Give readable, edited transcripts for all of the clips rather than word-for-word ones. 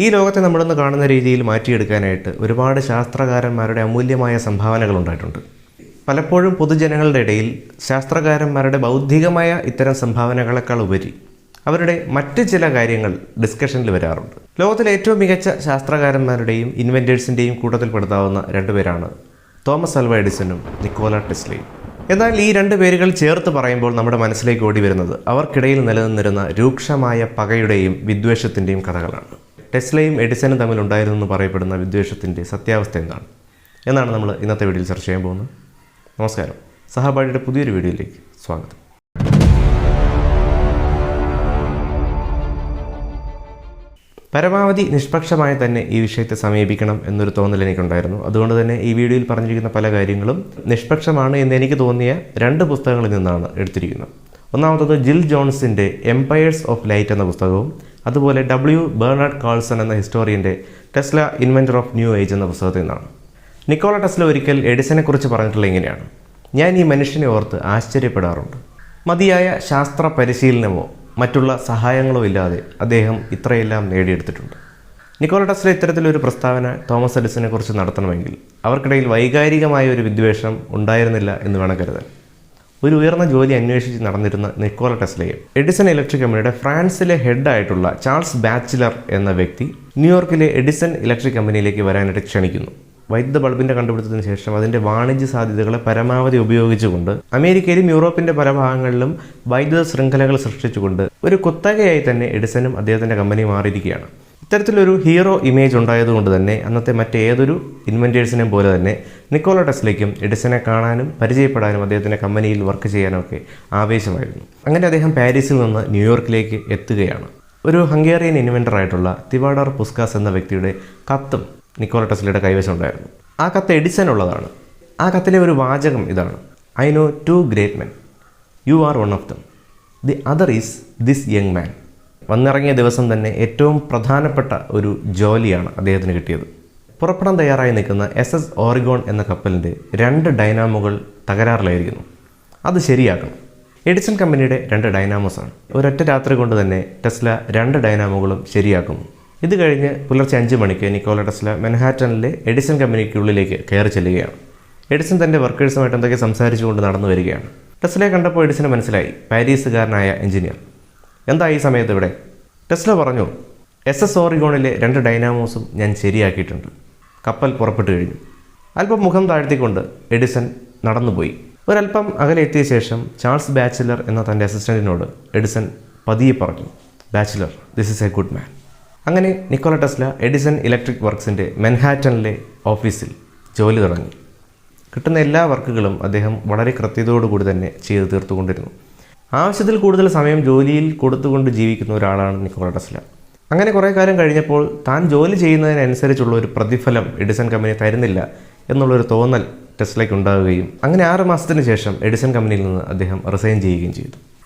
ഈ ലോകത്തെ നമ്മളിന്ന് കാണുന്ന രീതിയിൽ മാറ്റിയെടുക്കാനായിട്ട് ഒരുപാട് ശാസ്ത്രകാരന്മാരുടെ അമൂല്യമായ സംഭാവനകൾ ഉണ്ടായിട്ടുണ്ട്. പലപ്പോഴും പൊതുജനങ്ങളുടെ ഇടയിൽ ശാസ്ത്രകാരന്മാരുടെ ബൗദ്ധികമായ ഇത്തരം സംഭാവനകളെക്കാൾ ഉപരി അവരുടെ മറ്റ് ചില കാര്യങ്ങൾ ഡിസ്കഷനിൽ വരാറുണ്ട്. ലോകത്തിലെ ഏറ്റവും മികച്ച ശാസ്ത്രകാരന്മാരുടെയും ഇൻവെൻറ്റേഴ്സിൻ്റെയും കൂട്ടത്തിൽപ്പെടുത്താവുന്ന രണ്ടുപേരാണ് തോമസ് ആൽവ എഡിസണും നിക്കോള ടെസ്ലയും. എന്നാൽ ഈ രണ്ട് പേരുകൾ ചേർത്ത് പറയുമ്പോൾ നമ്മുടെ മനസ്സിലേക്ക് ഓടി വരുന്നത് അവർക്കിടയിൽ നിലനിന്നിരുന്ന രൂക്ഷമായ പകയുടെയും വിദ്വേഷത്തിൻ്റെയും കഥകളാണ്. ടെസ്ലയും എഡിസണും തമ്മിലുണ്ടായിരുന്നു എന്ന് പറയപ്പെടുന്ന വിദ്വേഷത്തിൻ്റെ സത്യാവസ്ഥ എന്താണ് എന്നാണ് നമ്മൾ ഇന്നത്തെ വീഡിയോയിൽ ചർച്ച ചെയ്യാൻ പോകുന്നത്. നമസ്കാരം, സഹപാഠിയുടെ പുതിയൊരു വീഡിയോയിലേക്ക് സ്വാഗതം. പരമാവധി നിഷ്പക്ഷമായി തന്നെ ഈ വിഷയത്തെ സമീപിക്കണം എന്നൊരു തോന്നൽ എനിക്കുണ്ടായിരുന്നു. അതുകൊണ്ട് തന്നെ ഈ വീഡിയോയിൽ പറഞ്ഞിരിക്കുന്ന പല കാര്യങ്ങളും നിഷ്പക്ഷമാണ് എന്ന് എനിക്ക് തോന്നിയ രണ്ട് പുസ്തകങ്ങളിൽ നിന്നാണ് എടുത്തിരിക്കുന്നത്. ഒന്നാമത്തത് ജിൽ ജോൺസിൻ്റെ എംപയേഴ്സ് ഓഫ് ലൈറ്റ് എന്ന പുസ്തകവും അതുപോലെ ബെർണാഡ് കാൾസൺ എന്ന ഹിസ്റ്റോറിയൻ്റെ Tesla inventor of new age എന്ന പുസ്തകത്തിൽ നിന്നാണ്. നിക്കോള ടെസ്ല ഒരിക്കൽ എഡിസനെക്കുറിച്ച് പറഞ്ഞിട്ടുള്ള ഇങ്ങനെയാണ്: ഞാൻ ഈ മനുഷ്യനെ ഓർത്ത് ആശ്ചര്യപ്പെടാറുണ്ട്. മതിയായ ശാസ്ത്ര പരിശീലനമോ മറ്റുള്ള സഹായങ്ങളോ ഇല്ലാതെ അദ്ദേഹം ഇത്രയെല്ലാം നേടിയെടുത്തിട്ടുണ്ട്. നിക്കോള ടെസ്ല ഇത്തരത്തിലൊരു പ്രസ്താവന തോമസ് എഡിസനെ കുറിച്ച് നടത്തണമെങ്കിൽ അവർക്കിടയിൽ വൈകാരികമായ ഒരു വിദ്വേഷം ഉണ്ടായിരുന്നില്ല എന്ന് വേണം കരുതാൻ. ഒരു ഉയർന്ന ജോലി അന്വേഷിച്ച് നടന്നിരുന്ന നിക്കോള ടെസ്ലയെ എഡിസൺ ഇലക്ട്രിക് കമ്പനിയുടെ ഫ്രാൻസിലെ ഹെഡായിട്ടുള്ള ചാൾസ് ബാച്ചിലർ എന്ന വ്യക്തി ന്യൂയോർക്കിലെ എഡിസൺ ഇലക്ട്രിക് കമ്പനിയിലേക്ക് വരാനായിട്ട് ക്ഷണിക്കുന്നു. വൈദ്യുത ബൾബിൻ്റെ കണ്ടുപിടുത്തത്തിന് ശേഷം അതിൻ്റെ വാണിജ്യ സാധ്യതകളെ പരമാവധി ഉപയോഗിച്ചുകൊണ്ട് അമേരിക്കയിലും യൂറോപ്പിൻ്റെ പല ഭാഗങ്ങളിലും വൈദ്യുത ശൃംഖലകൾ സൃഷ്ടിച്ചുകൊണ്ട് ഒരു കുത്തകയായി തന്നെ എഡിസണും അദ്ദേഹത്തിൻ്റെ കമ്പനി മാറിയിരിക്കുകയാണ്. ഇത്തരത്തിലൊരു ഹീറോ ഇമേജ് ഉണ്ടായതുകൊണ്ട് തന്നെ അന്നത്തെ മറ്റേതൊരു ഇൻവെൻറ്റേഴ്സിനെയും പോലെ തന്നെ നിക്കോള ടെസ്ലയ്ക്കും എഡിസനെ കാണാനും പരിചയപ്പെടാനും അദ്ദേഹത്തിൻ്റെ കമ്പനിയിൽ വർക്ക് ചെയ്യാനൊക്കെ ആവേശമായിരുന്നു. അങ്ങനെ അദ്ദേഹം പാരീസിൽ നിന്ന് ന്യൂയോർക്കിലേക്ക് എത്തുകയാണ്. ഒരു ഹംഗേറിയൻ ഇൻവെൻറ്ററായിട്ടുള്ള തിവാഡർ പുസ്കാസ് എന്ന വ്യക്തിയുടെ കത്തും നിക്കോള ടെസ്ലയുടെ കൈവശം ഉണ്ടായിരുന്നു. ആ കത്ത് എഡിസനുള്ളതാണ്. ആ കത്തിലെ ഒരു വാചകം ഇതാണ്: I know 2 great men, you are one of them, the other is this young man. വന്നിറങ്ങിയ ദിവസം തന്നെ ഏറ്റവും പ്രധാനപ്പെട്ട ഒരു ജോലിയാണ് അദ്ദേഹത്തിന് കിട്ടിയത്. പുറപ്പെടാൻ തയ്യാറായി നിൽക്കുന്ന SS ഓറിഗോൺ എന്ന കപ്പലിൻ്റെ 2 ഡൈനാമോകൾ തകരാറിലായിരിക്കുന്നു. അത് ശരിയാക്കണം. എഡിസൺ കമ്പനിയുടെ 2 ഡൈനാമോസാണ്. ഒരൊറ്റ രാത്രി കൊണ്ട് തന്നെ ടെസ്ല 2 ഡൈനാമോകളും ശരിയാക്കുന്നു. ഇത് കഴിഞ്ഞ് പുലർച്ചെ 5 മണിക്ക് നിക്കോള ടെസ്ല മൻഹാറ്റനിലെ എഡിസൺ കമ്പനിക്കുള്ളിലേക്ക് കയറി ചെല്ലുകയാണ്. എഡിസൺ തൻ്റെ വർക്കേഴ്സുമായിട്ട് എന്തൊക്കെ സംസാരിച്ചുകൊണ്ട് നടന്നു വരികയാണ്. ടെസ്ലയെ കണ്ടപ്പോൾ എഡിസന് മനസ്സിലായി, പാരീസുകാരനായ എഞ്ചിനീയർ. എന്താ ഈ സമയത്ത് ഇവിടെ? ടെസ്ല പറഞ്ഞു, SS ഓറിഗോണിലെ 2 ഡൈനാമോസും ഞാൻ ശരിയാക്കിയിട്ടുണ്ട്. കപ്പൽ പുറപ്പെട്ടു കഴിഞ്ഞു. അല്പം മുഖം താഴ്ത്തിക്കൊണ്ട് എഡിസൺ നടന്നുപോയി. ഒരല്പം അകലെ എത്തിയ ശേഷം ചാൾസ് ബാച്ചിലർ എന്ന തൻ്റെ അസിസ്റ്റൻറ്റിനോട് എഡിസൺ പതിയെ പറഞ്ഞു, bachelor, this is A good man. അങ്ങനെ നിക്കോള ടെസ്ല എഡിസൺ ഇലക്ട്രിക് വർക്ക്സിൻ്റെ മൻഹാറ്റനിലെ ഓഫീസിൽ ജോലി തുടങ്ങി. കിട്ടുന്ന എല്ലാ വർക്കുകളും അദ്ദേഹം വളരെ കൃത്യതയോടുകൂടി തന്നെ ചെയ്തു തീർത്തുകൊണ്ടിരുന്നു. ആവശ്യത്തിൽ കൂടുതൽ സമയം ജോലിയിൽ കൊടുത്തുകൊണ്ട് ജീവിക്കുന്ന ഒരാളാണ് നിക്കോള ടെസ്ല. അങ്ങനെ കുറേ കാലം കഴിഞ്ഞപ്പോൾ താൻ ജോലി ചെയ്യുന്നതിനനുസരിച്ചുള്ള ഒരു പ്രതിഫലം എഡിസൺ കമ്പനി തരുന്നില്ല എന്നുള്ളൊരു തോന്നൽ ടെസ്ലയ്ക്ക് ഉണ്ടാവുകയും അങ്ങനെ 6 മാസത്തിന് ശേഷം എഡിസൺ കമ്പനിയിൽ നിന്ന് അദ്ദേഹം റിസൈൻ ചെയ്യുകയും ചെയ്തു.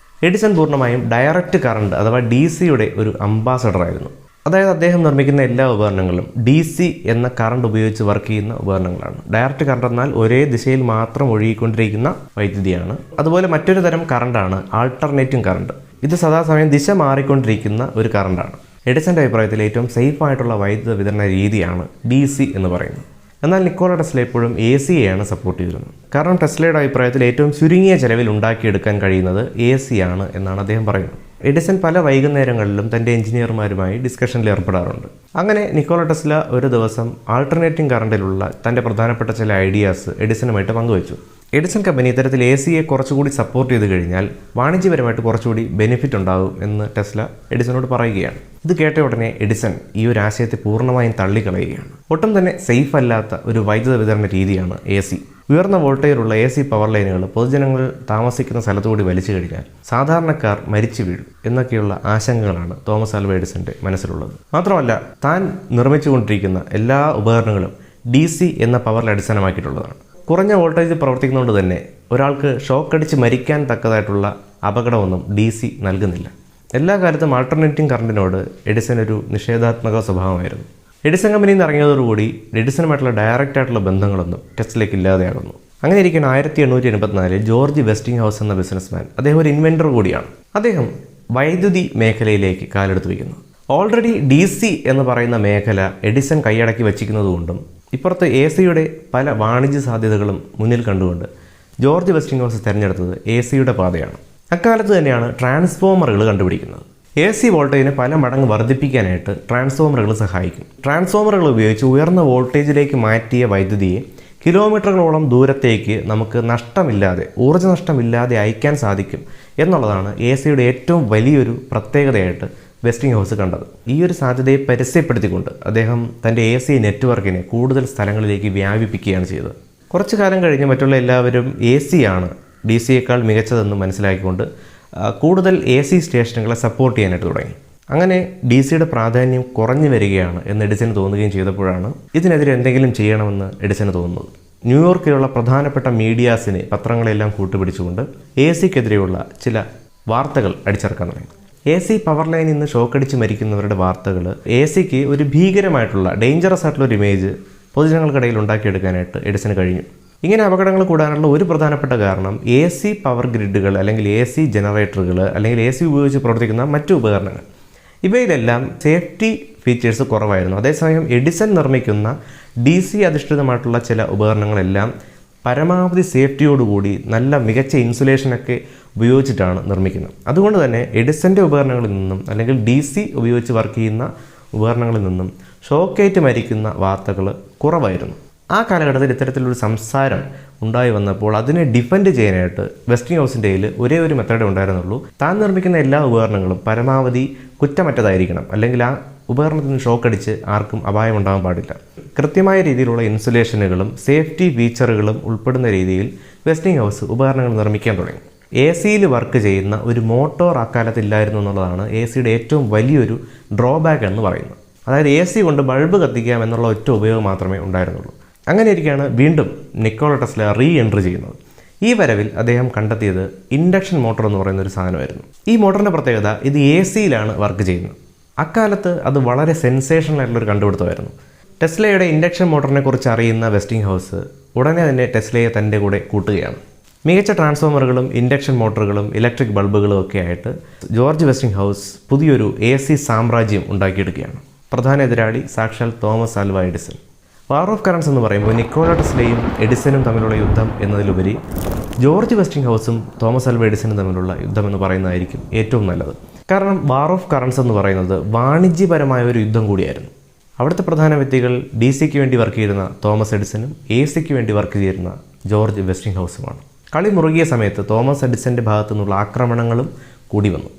എഡിസൺ പൂർണ്ണമായും ഡയറക്റ്റ് കറണ്ട് അഥവാ DC-യുടെ ഒരു അംബാസഡറായിരുന്നു. അതായത് അദ്ദേഹം നിർമ്മിക്കുന്ന എല്ലാ ഉപകരണങ്ങളും DC എന്ന കറണ്ട് ഉപയോഗിച്ച് വർക്ക് ചെയ്യുന്ന ഉപകരണങ്ങളാണ്. ഡയറക്റ്റ് കറണ്ട് എന്നാൽ ഒരേ ദിശയിൽ മാത്രം ഒഴുകിക്കൊണ്ടിരിക്കുന്ന വൈദ്യുതിയാണ്. അതുപോലെ മറ്റൊരു തരം കറണ്ടാണ് ആൾട്ടർനേറ്റിംഗ് കറണ്ട്. ഇത് സദാസമയം ദിശ മാറിക്കൊണ്ടിരിക്കുന്ന ഒരു കറണ്ടാണ്. എഡിസന്റെ അഭിപ്രായത്തിൽ ഏറ്റവും സേഫായിട്ടുള്ള വൈദ്യുത വിതരണ രീതിയാണ് DC എന്ന് പറയുന്നത്. എന്നാൽ നിക്കോള ടെസ്ല എപ്പോഴും AC-യെയാണ് സപ്പോർട്ട് ചെയ്തിരുന്നത്. കാരണം ടെസ്ലയുടെ അഭിപ്രായത്തിൽ ഏറ്റവും ചുരുങ്ങിയ ചെലവിൽ ഉണ്ടാക്കിയെടുക്കാൻ കഴിയുന്നത് AC ആണ് എന്നാണ് അദ്ദേഹം പറയുന്നത്. എഡിസൺ പല വൈകുന്നേരങ്ങളിലും തൻ്റെ എഞ്ചിനീയർമാരുമായി ഡിസ്കഷനിൽ ഏർപ്പെടാറുണ്ട്. അങ്ങനെ നിക്കോള ടെസ്ല ഒരു ദിവസം ആൾട്ടർനേറ്റിംഗ് കറണ്ടിലുള്ള തൻ്റെ പ്രധാനപ്പെട്ട ചില ഐഡിയാസ് എഡിസണുമായിട്ട് പങ്കുവച്ചു. എഡിസൺ കമ്പനി ഇത്തരത്തിൽ AC-യെ കുറച്ചുകൂടി സപ്പോർട്ട് ചെയ്ത് കഴിഞ്ഞാൽ വാണിജ്യപരമായിട്ട് കുറച്ചുകൂടി ബെനിഫിറ്റ് ഉണ്ടാകും എന്ന് ടെസ്ല എഡിസണോട് പറയുകയാണ്. ഇത് കേട്ട ഉടനെ എഡിസൺ ഈ ഒരു ആശയത്തെ പൂർണ്ണമായും തള്ളിക്കളയുകയാണ്. ഒട്ടും തന്നെ സേഫ് അല്ലാത്ത ഒരു വൈദ്യുത വിതരണ രീതിയാണ് AC. ഉയർന്ന വോൾട്ടേജിലുള്ള AC പവർ ലൈനുകൾ പൊതുജനങ്ങൾ താമസിക്കുന്ന സ്ഥലത്തുകൂടി വലിച്ചു കഴിഞ്ഞാൽ സാധാരണക്കാർ മരിച്ചു വീഴും എന്നൊക്കെയുള്ള ആശങ്കകളാണ് തോമസ് ആൽവ എഡിസന്റെ മനസ്സിലുള്ളത്. മാത്രമല്ല, താൻ നിർമ്മിച്ചുകൊണ്ടിരിക്കുന്ന എല്ലാ ഉപകരണങ്ങളും DC എന്ന പവറിൽ അടിസ്ഥാനമാക്കിയിട്ടുള്ളതാണ്. കുറഞ്ഞ വോൾട്ടേജിൽ പ്രവർത്തിക്കുന്നതുകൊണ്ട് തന്നെ ഒരാൾക്ക് ഷോക്കടിച്ച് മരിക്കാൻ തക്കതായിട്ടുള്ള അപകടമൊന്നും DC നൽകുന്നില്ല. എല്ലാ കാലത്തും ആൾട്ടർനേറ്റിംഗ് കറണ്ടിനോട് എഡിസൺ ഒരു നിഷേധാത്മക സ്വഭാവമായിരുന്നു. എഡിസൺ കമ്പനിയിൽ നിന്ന് ഇറങ്ങിയതോടുകൂടി എഡിസണുമായിട്ടുള്ള ഡയറക്റ്റ് ആയിട്ടുള്ള ബന്ധങ്ങളൊന്നും ടെസ്ലയ്ക്ക് ഇല്ലാതെയാകുന്നു. അങ്ങനെ ഇരിക്കുന്ന 1884 ജോർജ് വെസ്റ്റിംഗ് ഹൗസ് എന്ന ബിസിനസ്മാൻ, അദ്ദേഹം ഒരു ഇൻവെൻറ്റർ കൂടിയാണ്. അദ്ദേഹം വൈദ്യുതി മേഖലയിലേക്ക് കാലെടുത്ത് വയ്ക്കുന്നു. ഓൾറെഡി DC എന്ന് പറയുന്ന മേഖല എഡിസൺ കൈയടക്കി വച്ചിരിക്കുന്നതുകൊണ്ടും ഇപ്പുറത്ത് AC-യുടെ പല വാണിജ്യ സാധ്യതകളും മുന്നിൽ കണ്ടുകൊണ്ട് ജോർജ് വെസ്റ്റിംഗ്ഹൗസ് തിരഞ്ഞെടുത്തത് AC-യുടെ പാതയാണ്. അക്കാലത്ത് തന്നെയാണ് ട്രാൻസ്ഫോമറുകൾ കണ്ടുപിടിക്കുന്നത്. AC വോൾട്ടേജിനെ പല മടങ്ങ് വർദ്ധിപ്പിക്കാനായിട്ട് ട്രാൻസ്ഫോമറുകൾ സഹായിക്കും. ട്രാൻസ്ഫോമറുകൾ ഉപയോഗിച്ച് ഉയർന്ന വോൾട്ടേജിലേക്ക് മാറ്റിയ വൈദ്യുതിയെ കിലോമീറ്ററുകളോളം ദൂരത്തേക്ക് നമുക്ക് നഷ്ടമില്ലാതെ, ഊർജ്ജ നഷ്ടമില്ലാതെ അയക്കാൻ സാധിക്കും എന്നുള്ളതാണ് AC-യുടെ ഏറ്റവും വലിയൊരു പ്രത്യേകതയായിട്ട് വെസ്റ്റിംഗ്ഹൗസ് കണ്ടത്. ഈ ഒരു സാധ്യതയെ പരസ്യപ്പെടുത്തിക്കൊണ്ട് അദ്ദേഹം തൻ്റെ AC നെറ്റ്വർക്കിനെ കൂടുതൽ സ്ഥലങ്ങളിലേക്ക് വ്യാപിപ്പിക്കുകയാണ് ചെയ്തത്. കുറച്ചു കാലം കഴിഞ്ഞ് മറ്റുള്ള എല്ലാവരും AC-യാണ് DC-യേക്കാൾ മികച്ചതെന്ന് മനസ്സിലാക്കിക്കൊണ്ട് കൂടുതൽ AC സ്റ്റേഷനുകളെ സപ്പോർട്ട് ചെയ്യാനായിട്ട് തുടങ്ങി. അങ്ങനെ DC-യുടെ പ്രാധാന്യം കുറഞ്ഞു വരികയാണ് എന്ന് എഡിസന് തോന്നുകയും ചെയ്തപ്പോഴാണ് ഇതിനെതിരെ എന്തെങ്കിലും ചെയ്യണമെന്ന് എഡിസന് തോന്നുന്നത്. ന്യൂയോർക്കിലുള്ള പ്രധാനപ്പെട്ട മീഡിയാസിനെ, പത്രങ്ങളെല്ലാം കൂട്ടുപിടിച്ചുകൊണ്ട് AC-ക്കെതിരെയുള്ള ചില വാർത്തകൾ അടിച്ചിറക്കാൻ തുടങ്ങി. AC പവർ ലൈനിൽ നിന്ന് ഷോക്കടിച്ച് മരിക്കുന്നവരുടെ വാർത്തകൾ AC-ക്ക് ഒരു ഭീകരമായിട്ടുള്ള, ഡേഞ്ചറസ് ആയിട്ടുള്ള ഒരു ഇമേജ് പൊതുജനങ്ങൾക്കിടയിൽ ഉണ്ടാക്കിയെടുക്കാനായിട്ട് എഡിസന് കഴിഞ്ഞു. ഇങ്ങനെ അപകടങ്ങൾ കൂടാനുള്ള ഒരു പ്രധാനപ്പെട്ട കാരണം AC പവർ ഗ്രിഡുകൾ അല്ലെങ്കിൽ AC ജനറേറ്ററുകൾ അല്ലെങ്കിൽ AC ഉപയോഗിച്ച് പ്രവർത്തിക്കുന്ന മറ്റു ഉപകരണങ്ങൾ, ഇവയിലെല്ലാം സേഫ്റ്റി ഫീച്ചേഴ്സ് കുറവായിരുന്നു. അതേസമയം എഡിസൺ നിർമ്മിക്കുന്ന DC അധിഷ്ഠിതമായിട്ടുള്ള ചില ഉപകരണങ്ങളെല്ലാം പരമാവധി സേഫ്റ്റിയോടുകൂടി നല്ല മികച്ച ഇൻസുലേഷനൊക്കെ ഉപയോഗിച്ചിട്ടാണ് നിർമ്മിക്കുന്നത്. അതുകൊണ്ട് തന്നെ എഡിസൻ്റെ ഉപകരണങ്ങളിൽ നിന്നും അല്ലെങ്കിൽ DC ഉപയോഗിച്ച് വർക്ക് ചെയ്യുന്ന ഉപകരണങ്ങളിൽ നിന്നും ഷോക്കേറ്റ് മരിക്കുന്ന വാർത്തകൾ കുറവായിരുന്നു. ആ കാലഘട്ടത്തിൽ ഇത്തരത്തിലൊരു സംസാരം ഉണ്ടായി വന്നപ്പോൾ അതിനെ ഡിഫെൻഡ് ചെയ്യാനായിട്ട് വെസ്റ്റിംഗ്ഹൗസിൻ്റെ കയ്യിൽ ഒരേ ഒരു മെത്തേഡേ ഉണ്ടായിരുന്നുള്ളൂ. താൻ നിർമ്മിക്കുന്ന എല്ലാ ഉപകരണങ്ങളും പരമാവധി കുറ്റമറ്റതായിരിക്കണം, അല്ലെങ്കിൽ ആ ഉപകരണത്തിന് ഷോക്കടിച്ച് ആർക്കും അപായം ഉണ്ടാകാൻ പാടില്ല. കൃത്യമായ രീതിയിലുള്ള ഇൻസുലേഷനുകളും സേഫ്റ്റി ഫീച്ചറുകളും ഉൾപ്പെടുന്ന രീതിയിൽ വെസ്റ്റിംഗ്ഹൗസ് ഉപകരണങ്ങൾ നിർമ്മിക്കാൻ തുടങ്ങി. AC-യിൽ വർക്ക് ചെയ്യുന്ന ഒരു മോട്ടോർ അക്കാലത്തില്ലായിരുന്നു എന്നുള്ളതാണ് AC-യുടെ ഏറ്റവും വലിയൊരു ഡ്രോബാക്ക് എന്ന് പറയുന്നത്. അതായത് AC കൊണ്ട് ബൾബ് കത്തിക്കാം എന്നുള്ള ഒറ്റ ഉപയോഗം മാത്രമേ ഉണ്ടായിരുന്നുള്ളൂ. അങ്ങനെ ഇരിക്കുകയാണ് വീണ്ടും നിക്കോള ടെസ്ല എൻട്രി ചെയ്യുന്നത്. ഈ വരവിൽ അദ്ദേഹം കണ്ടെത്തിയത് ഇൻഡക്ഷൻ മോട്ടോർ എന്ന് പറയുന്ന ഒരു സാധനമായിരുന്നു. ഈ മോട്ടറിൻ്റെ പ്രത്യേകത, ഇത് AC-യിലാണ് വർക്ക് ചെയ്യുന്നത്. അക്കാലത്ത് അത് വളരെ സെൻസേഷണൽ ആയിട്ടുള്ളൊരു കണ്ടുപിടുത്തമായിരുന്നു. ടെസ്ലയുടെ ഇൻഡക്ഷൻ മോട്ടറിനെ കുറിച്ച് അറിയുന്ന വെസ്റ്റിംഗ്ഹൗസ് ഉടനെ തന്നെ ടെസ്ലയെ തൻ്റെ കൂടെ കൂട്ടുകയാണ്. മികച്ച ട്രാൻസ്ഫോമറുകളും ഇൻഡക്ഷൻ മോട്ടറുകളും ഇലക്ട്രിക് ബൾബുകളും ഒക്കെ ആയിട്ട് ജോർജ് വെസ്റ്റിംഗ്ഹൗസ് പുതിയൊരു AC സാമ്രാജ്യം ഉണ്ടാക്കിയെടുക്കുകയാണ്. പ്രധാന എതിരാളി സാക്ഷാൽ Thomas Alva Edison. War of currents എന്ന് പറയുമ്പോൾ നിക്കോള ടെസ്ലയും എഡിസനും തമ്മിലുള്ള യുദ്ധം എന്നതിലുപരി ജോർജ് വെസ്റ്റിംഗ്ഹൗസും തോമസ് ആൽവ എഡിസനും തമ്മിലുള്ള യുദ്ധം എന്ന് പറയുന്നതായിരിക്കും ഏറ്റവും നല്ലത്. കാരണം വാർ ഓഫ് കറൻസ് എന്ന് പറയുന്നത് വാണിജ്യപരമായ ഒരു യുദ്ധം കൂടിയായിരുന്നു. അവിടുത്തെ പ്രധാന വ്യക്തികൾ DC-ക്ക് വേണ്ടി വർക്ക് ചെയ്യുന്ന തോമസ് എഡിസനും AC-ക്ക് വേണ്ടി വർക്ക് ചെയ്യുന്ന ജോർജ് വെസ്റ്റിംഗ്ഹൗസുമാണ്. കളി മുറുകിയ സമയത്ത് തോമസ് എഡിസൻ്റെ ഭാഗത്തു നിന്നുള്ള ആക്രമണങ്ങളും കൂടി വന്നു.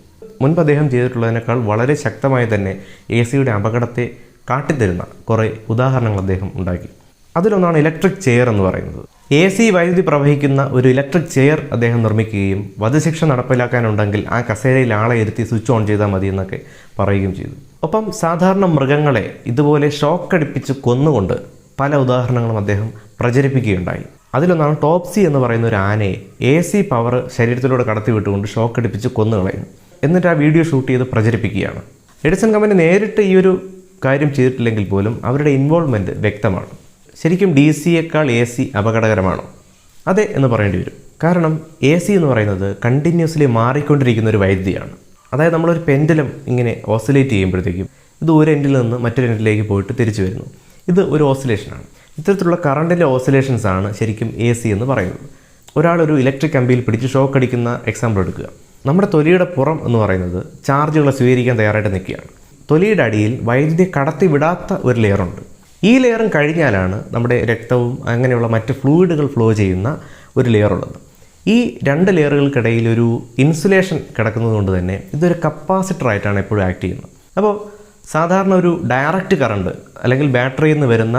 മുൻപ് അദ്ദേഹം ചെയ്തിട്ടുള്ളതിനേക്കാൾ വളരെ ശക്തമായി തന്നെ AC-യുടെ അപകടത്തെ കാട്ടിത്തരുന്ന കുറേ ഉദാഹരണങ്ങൾ അദ്ദേഹം ഉണ്ടാക്കി. അതിലൊന്നാണ് ഇലക്ട്രിക് ചെയർ എന്ന് പറയുന്നത്. AC വൈദ്യുതി പ്രവഹിക്കുന്ന ഒരു ഇലക്ട്രിക് ചെയർ അദ്ദേഹം നിർമ്മിക്കുകയും വധശിക്ഷ നടപ്പിലാക്കാനുണ്ടെങ്കിൽ ആ കസേരയിൽ ആളെ ഇരുത്തി സ്വിച്ച് ഓൺ ചെയ്താൽ മതി എന്നൊക്കെ പറയുകയും ചെയ്തു. ഒപ്പം സാധാരണ മൃഗങ്ങളെ ഇതുപോലെ ഷോക്കടിപ്പിച്ച് കൊന്നുകൊണ്ട് പല ഉദാഹരണങ്ങളും അദ്ദേഹം പ്രചരിപ്പിക്കുകയുണ്ടായി. അതിലൊന്നാണ് ടോപ്സി എന്ന് പറയുന്ന ഒരു ആനയെ AC പവർ ശരീരത്തിലൂടെ കടത്തിവിട്ടുകൊണ്ട് ഷോക്കടിപ്പിച്ച് കൊന്നുകളയുന്നു. എന്നിട്ട് ആ വീഡിയോ ഷൂട്ട് ചെയ്ത് പ്രചരിപ്പിക്കുകയാണ്. എഡിസൺ കമ്പനി നേരിട്ട് ഈ ഒരു കാര്യം ചെയ്തിട്ടില്ലെങ്കിൽ പോലും അവരുടെ ഇൻവോൾവ്മെൻറ്റ് വ്യക്തമാണ്. ശരിക്കും DC-യേക്കാൾ AC അപകടകരമാണോ? അതെ എന്ന് പറയേണ്ടി വരും. കാരണം AC എന്ന് പറയുന്നത് കണ്ടിന്യൂസ്ലി മാറിക്കൊണ്ടിരിക്കുന്ന ഒരു വൈദ്യുതിയാണ്. അതായത് നമ്മളൊരു പെൻഡലം ഇങ്ങനെ ഓസിലേറ്റ് ചെയ്യുമ്പോഴത്തേക്കും ഇത് ഒരു എൻഡിൽ നിന്ന് മറ്റൊരു എൻഡിലേക്ക് പോയിട്ട് തിരിച്ചു വരുന്നു. ഇത് ഒരു ഓസിലേഷനാണ്. ഇത്തരത്തിലുള്ള കറണ്ടിൻ്റെ ഓസിലേഷൻസ് ആണ് ശരിക്കും AC എന്ന് പറയുന്നത്. ഒരാളൊരു ഇലക്ട്രിക് കമ്പിയിൽ പിടിച്ച് ഷോക്ക് അടിക്കുന്ന എക്സാമ്പിൾ എടുക്കുക. നമ്മുടെ തൊലിയുടെ പുറം എന്ന് പറയുന്നത് ചാർജുകളെ സ്വീകരിക്കാൻ തയ്യാറായിട്ട് നിൽക്കുകയാണ്. തൊലിയുടെ അടിയിൽ വൈദ്യുതി കടത്തി വിടാത്ത ഒരു ലെയറുണ്ട്. ഈ ലെയറും കഴിഞ്ഞാലാണ് നമ്മുടെ രക്തവും അങ്ങനെയുള്ള മറ്റ് ഫ്ലൂയിഡുകൾ ഫ്ലോ ചെയ്യുന്ന ഒരു ലെയറുള്ളത്. ഈ രണ്ട് ലെയറുകൾക്കിടയിൽ ഒരു ഇൻസുലേഷൻ കിടക്കുന്നത് കൊണ്ട് തന്നെ ഇതൊരു കപ്പാസിറ്ററായിട്ടാണ് എപ്പോഴും ആക്ട് ചെയ്യുന്നത്. അപ്പോൾ സാധാരണ ഒരു ഡയറക്റ്റ് കറണ്ട് അല്ലെങ്കിൽ ബാറ്ററിയിൽ നിന്ന് വരുന്ന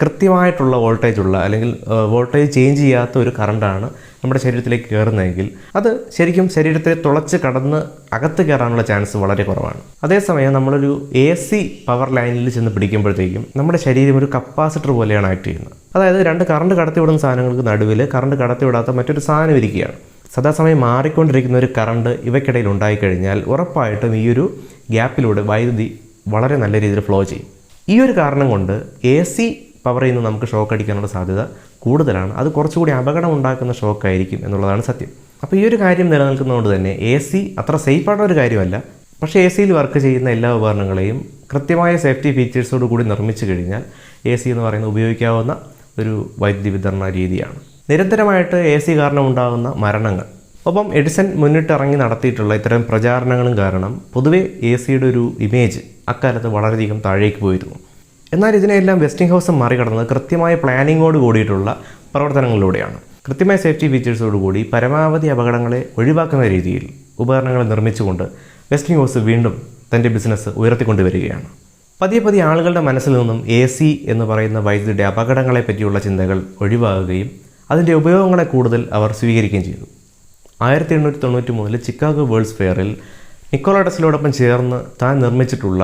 കൃത്യമായിട്ടുള്ള വോൾട്ടേജുള്ള അല്ലെങ്കിൽ വോൾട്ടേജ് ചേഞ്ച് ചെയ്യാത്ത ഒരു കറണ്ടാണ് നമ്മുടെ ശരീരത്തിലേക്ക് കയറുന്നതെങ്കിൽ അത് ശരിക്കും ശരീരത്തെ തുളച്ച് കടന്ന് അകത്ത് കയറാനുള്ള ചാൻസ് വളരെ കുറവാണ്. അതേസമയം നമ്മളൊരു AC പവർ ലൈനിൽ ചെന്ന് പിടിക്കുമ്പോഴത്തേക്കും നമ്മുടെ ശരീരം ഒരു കപ്പാസിറ്റർ പോലെയാണ് ആക്ട് ചെയ്യുന്നത്. അതായത് രണ്ട് കറണ്ട് കടത്തിവിടുന്ന സാധനങ്ങൾക്ക് നടുവിൽ കറണ്ട് കടത്തിവിടാത്ത മറ്റൊരു സാധനം ഇരിക്കുകയാണ്. സദാസമയം മാറിക്കൊണ്ടിരിക്കുന്ന ഒരു കറണ്ട് ഇവയ്ക്കിടയിൽ ഉണ്ടായിക്കഴിഞ്ഞാൽ ഉറപ്പായിട്ടും ഈ ഒരു ഗ്യാപ്പിലൂടെ വൈദ്യുതി വളരെ നല്ല രീതിയിൽ ഫ്ലോ ചെയ്യും. ഈ ഒരു കാരണം കൊണ്ട് AC പവറിൽ നിന്ന് നമുക്ക് ഷോക്ക് അടിക്കാനുള്ള സാധ്യത കൂടുതലാണ്. അത് കുറച്ചുകൂടി അപകടം ഉണ്ടാക്കുന്ന ഷോക്കായിരിക്കും എന്നുള്ളതാണ് സത്യം. അപ്പോൾ ഈ ഒരു കാര്യം നിലനിൽക്കുന്നതുകൊണ്ട് തന്നെ AC അത്ര സേഫായിട്ടുള്ള ഒരു കാര്യമല്ല. പക്ഷേ എ സിയിൽ വർക്ക് ചെയ്യുന്ന എല്ലാ ഉപകരണങ്ങളെയും കൃത്യമായ സേഫ്റ്റി ഫീച്ചേഴ്സോട് കൂടി നിർമ്മിച്ചു കഴിഞ്ഞാൽ എ സി എന്ന് പറയുന്നത് ഉപയോഗിക്കാവുന്ന ഒരു വൈദ്യുതി വിതരണ രീതിയാണ്. നിരന്തരമായിട്ട് എ സി കാരണം ഉണ്ടാകുന്ന മരണങ്ങൾ, ഒപ്പം എഡിസൺ മുന്നിട്ടിറങ്ങി നടത്തിയിട്ടുള്ള ഇത്തരം പ്രചാരണങ്ങളും കാരണം പൊതുവെ എ സിയുടെ ഒരു ഇമേജ് അക്കാലത്ത് വളരെയധികം താഴേക്ക് പോയിരുന്നു. എന്നാൽ ഇതിനെല്ലാം വെസ്റ്റിംഗ്ഹൗസ് മറികടന്നത് കൃത്യമായ പ്ലാനിങ്ങോട് കൂടിയിട്ടുള്ള പ്രവർത്തനങ്ങളിലൂടെയാണ്. കൃത്യമായ സേഫ്റ്റി ഫീച്ചേഴ്സോടുകൂടി പരമാവധി അപകടങ്ങളെ ഒഴിവാക്കുന്ന രീതിയിൽ ഉപകരണങ്ങൾ നിർമ്മിച്ചുകൊണ്ട് വെസ്റ്റിംഗ്ഹൗസ് വീണ്ടും തൻ്റെ ബിസിനസ് ഉയർത്തിക്കൊണ്ടുവരികയാണ്. പതിയെ ആളുകളുടെ മനസ്സിൽ നിന്നും എ സി എന്ന് പറയുന്ന വൈദ്യുതിയുടെ അപകടങ്ങളെ പറ്റിയുള്ള ചിന്തകൾ ഒഴിവാകുകയും അതിൻ്റെ ഉപയോഗങ്ങളെ കൂടുതൽ അവർ സ്വീകരിക്കുകയും ചെയ്തു. 1893 ചിക്കാഗോ വേൾഡ്സ് ഫെയറിൽ നിക്കോള ടെസ്ലയോടൊപ്പം ചേർന്ന് താൻ നിർമ്മിച്ചിട്ടുള്ള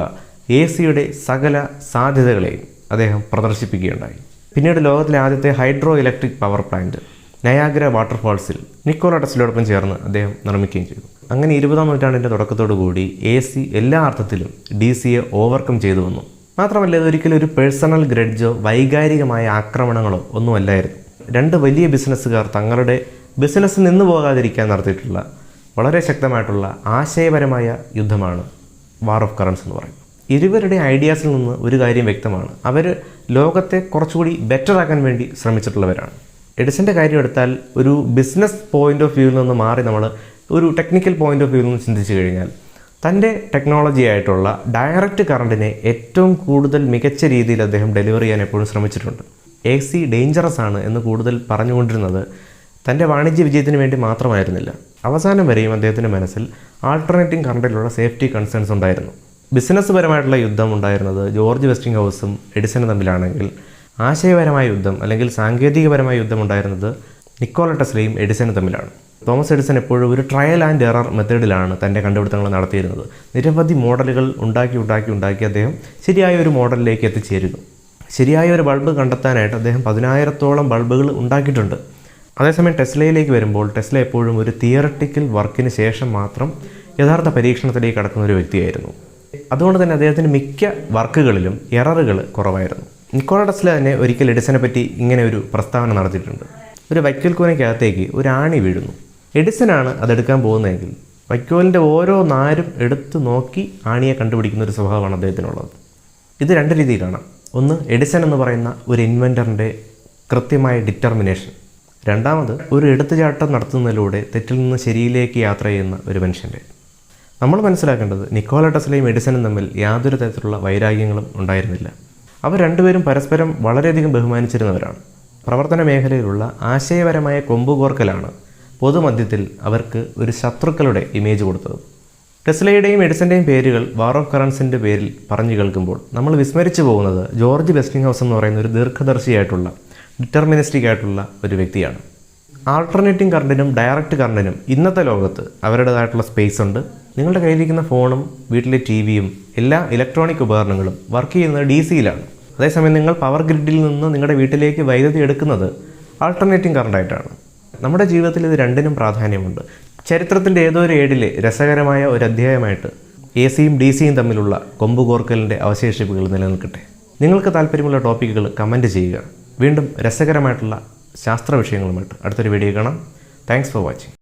എ സിയുടെ സകല സാധ്യതകളെയും അദ്ദേഹം പ്രദർശിപ്പിക്കുകയുണ്ടായി. പിന്നീട് ലോകത്തിലെ ആദ്യത്തെ hydro electric power plant Niagara വാട്ടർഫാൾസിൽ നിക്കോള ടെസ്ലയോടൊപ്പം ചേർന്ന് അദ്ദേഹം നിർമ്മിക്കുകയും ചെയ്തു. അങ്ങനെ 20-ാം നൂറ്റാണ്ടിൻ്റെ തുടക്കത്തോടുകൂടി എ സി എല്ലാ അർത്ഥത്തിലും ഡി സിയെ ഓവർകം ചെയ്തു വന്നു. മാത്രമല്ല, ഇതൊരിക്കലും ഒരു പേഴ്സണൽ ഗ്രഡ്ജോ വൈകാരികമായ ആക്രമണങ്ങളോ ഒന്നുമല്ലായിരുന്നു. രണ്ട് വലിയ ബിസിനസ്സുകാർ തങ്ങളുടെ ബിസിനസ് നിന്നു പോകാതിരിക്കാൻ നടത്തിയിട്ടുള്ള വളരെ ശക്തമായിട്ടുള്ള ആശയപരമായ യുദ്ധമാണ് വാർ ഓഫ് കറൻസ് എന്ന് പറയുന്നത്. ഇരുവരുടെ ഐഡിയാസിൽ നിന്ന് ഒരു കാര്യം വ്യക്തമാണ്: അവർ ലോകത്തെ കുറച്ചുകൂടി ബെറ്റർ ആക്കാൻ വേണ്ടി ശ്രമിച്ചിട്ടുള്ളവരാണ്. എഡിസൻ്റെ കാര്യം എടുത്താൽ ഒരു ബിസിനസ് പോയിന്റ് ഓഫ് വ്യൂവിൽ നിന്ന് മാറി നമ്മൾ ഒരു ടെക്നിക്കൽ പോയിന്റ് ഓഫ് വ്യൂവിൽ നിന്ന് ചിന്തിച്ചു കഴിഞ്ഞാൽ തൻ്റെ ടെക്നോളജി ആയിട്ടുള്ള ഡയറക്റ്റ് കറണ്ടിനെ ഏറ്റവും കൂടുതൽ മികച്ച രീതിയിൽ അദ്ദേഹം ഡെലിവർ ചെയ്യാൻ എപ്പോഴും ശ്രമിച്ചിട്ടുണ്ട്. എ സി ഡേഞ്ചറസ് ആണ് എന്ന് കൂടുതൽ പറഞ്ഞുകൊണ്ടിരുന്നത് തൻ്റെ വാണിജ്യ വിജയത്തിന് വേണ്ടി മാത്രമായിരുന്നില്ല. അവസാനം വരെയും അദ്ദേഹത്തിൻ്റെ മനസ്സിൽ ആൾട്ടർനേറ്റിംഗ് കറണ്ടിലുള്ള സേഫ്റ്റി കൺസേൺസ് ഉണ്ടായിരുന്നു. ബിസിനസ് പരമായിട്ടുള്ള യുദ്ധം ഉണ്ടായിരുന്നത് ജോർജ് വെസ്റ്റിംഗ്ഹൗസും എഡിസണും തമ്മിലാണെങ്കിൽ, ആശയപരമായ യുദ്ധം അല്ലെങ്കിൽ സാങ്കേതികപരമായ യുദ്ധം ഉണ്ടായിരുന്നത് നിക്കോള ടെസ്ലയും എഡിസണും തമ്മിലാണ്. തോമസ് എഡിസൺ എപ്പോഴും ഒരു ട്രയൽ ആൻഡ് എറർ മെത്തേഡിലാണ് തൻ്റെ കണ്ടുപിടുത്തങ്ങൾ നടത്തിയിരുന്നത്. നിരവധി മോഡലുകൾ ഉണ്ടാക്കി അദ്ദേഹം ശരിയായ ഒരു മോഡലിലേക്ക് എത്തിച്ചേരുന്നു. ശരിയായ ഒരു ബൾബ് കണ്ടെത്താനായിട്ട് അദ്ദേഹം 10,000-ഓളം ബൾബുകൾ ഉണ്ടാക്കിയിട്ടുണ്ട്. അതേസമയം ടെസ്ലയിലേക്ക് വരുമ്പോൾ ടെസ്ല എപ്പോഴും ഒരു തിയറട്ടിക്കൽ വർക്കിന് ശേഷം മാത്രം യഥാർത്ഥ പരീക്ഷണത്തിലേക്ക് കടക്കുന്ന ഒരു വ്യക്തിയായിരുന്നു. അതുകൊണ്ട് തന്നെ അദ്ദേഹത്തിന് മിക്ക വർക്കുകളിലും എററുകൾ കുറവായിരുന്നു. നിക്കോള ടെസ്ല തന്നെ ഒരിക്കൽ എഡിസനെ പറ്റി ഇങ്ങനെ ഒരു പ്രസ്താവന നടത്തിയിട്ടുണ്ട്: ഒരു വൈക്കോൽ കൂനയ്ക്കകത്തേക്ക് ഒരു ആണി വീഴുന്നു. എഡിസനാണ് അതെടുക്കാൻ പോകുന്നതെങ്കിൽ വൈക്കോലിൻ്റെ ഓരോ നാരും എടുത്ത് നോക്കി ആണിയെ കണ്ടുപിടിക്കുന്ന ഒരു സ്വഭാവമാണ് അദ്ദേഹത്തിനുള്ളത്. ഇത് രണ്ട് രീതിയിൽ കാണാം. ഒന്ന്, എഡിസൺ എന്ന് പറയുന്ന ഒരു ഇൻവെൻറ്ററിൻ്റെ കൃത്യമായ ഡിറ്റർമിനേഷൻ. രണ്ടാമത്, ഒരു എടുത്തുചാട്ടം നടത്തുന്നതിലൂടെ തെറ്റിൽ നിന്ന് ശരിയിലേക്ക് യാത്ര ചെയ്യുന്ന ഒരു മനുഷ്യൻ്റെ. നമ്മൾ മനസ്സിലാക്കേണ്ടത് നിക്കോള ടെസ്ലയും എഡിസണും തമ്മിൽ യാതൊരു തരത്തിലുള്ള വൈരാഗ്യങ്ങളും ഉണ്ടായിരുന്നില്ല. അവർ രണ്ടുപേരും പരസ്പരം വളരെയധികം ബഹുമാനിച്ചിരുന്നവരാണ്. പ്രവർത്തന മേഖലയിലുള്ള ആശയപരമായ കൊമ്പുകോർക്കലാണ് പൊതുമധ്യത്തിൽ അവർക്ക് ഒരു ശത്രുക്കളുടെ ഇമേജ് കൊടുത്തത്. ടെസ്ലയുടെയും എഡിസൻ്റെയും പേരുകൾ വാർ ഓഫ് കറൻസിൻ്റെ പേരിൽ പറഞ്ഞു കേൾക്കുമ്പോൾ നമ്മൾ വിസ്മരിച്ചു പോകുന്നത് ജോർജ് വെസ്റ്റിംഗ്ഹൗസ് എന്ന് പറയുന്ന ഒരു ദീർഘദർശിയായിട്ടുള്ള ഡിറ്റർമിനിസ്റ്റിക് ആയിട്ടുള്ള ഒരു വ്യക്തിയാണ്. ആൾട്ടർനേറ്റിംഗ് കറണ്ടിനും ഡയറക്റ്റ് കറണ്ടിനും ഇന്നത്തെ ലോകത്ത് അവരുടേതായിട്ടുള്ള സ്പേസ് ഉണ്ട്. നിങ്ങളുടെ കയ്യിലിരിക്കുന്ന ഫോണും വീട്ടിലെ ടി വിയും എല്ലാ ഇലക്ട്രോണിക് ഉപകരണങ്ങളും വർക്ക് ചെയ്യുന്നത് ഡി സിയിലാണ്. അതേസമയം നിങ്ങൾ പവർ ഗ്രിഡിൽ നിന്ന് നിങ്ങളുടെ വീട്ടിലേക്ക് വൈദ്യുതി എടുക്കുന്നത് ആൾട്ടർനേറ്റിംഗ് കറണ്ടായിട്ടാണ്. നമ്മുടെ ജീവിതത്തിൽ ഇത് രണ്ടിനും പ്രാധാന്യമുണ്ട്. ചരിത്രത്തിൻ്റെ ഏതോ ഒരു ഏടിലെ രസകരമായ ഒരു അധ്യായമായിട്ട് എ സിയും ഡി സിയും തമ്മിലുള്ള കൊമ്പുകോർക്കലിൻ്റെ അവശേഷിപ്പുകൾ നിലനിൽക്കട്ടെ. നിങ്ങൾക്ക് താല്പര്യമുള്ള ടോപ്പിക്കുകൾ കമൻറ്റ് ചെയ്യുക. വീണ്ടും രസകരമായിട്ടുള്ള ശാസ്ത്ര വിഷയങ്ങളുമായിട്ട് അടുത്തൊരു വീഡിയോ കാണാം. Thanks for watching.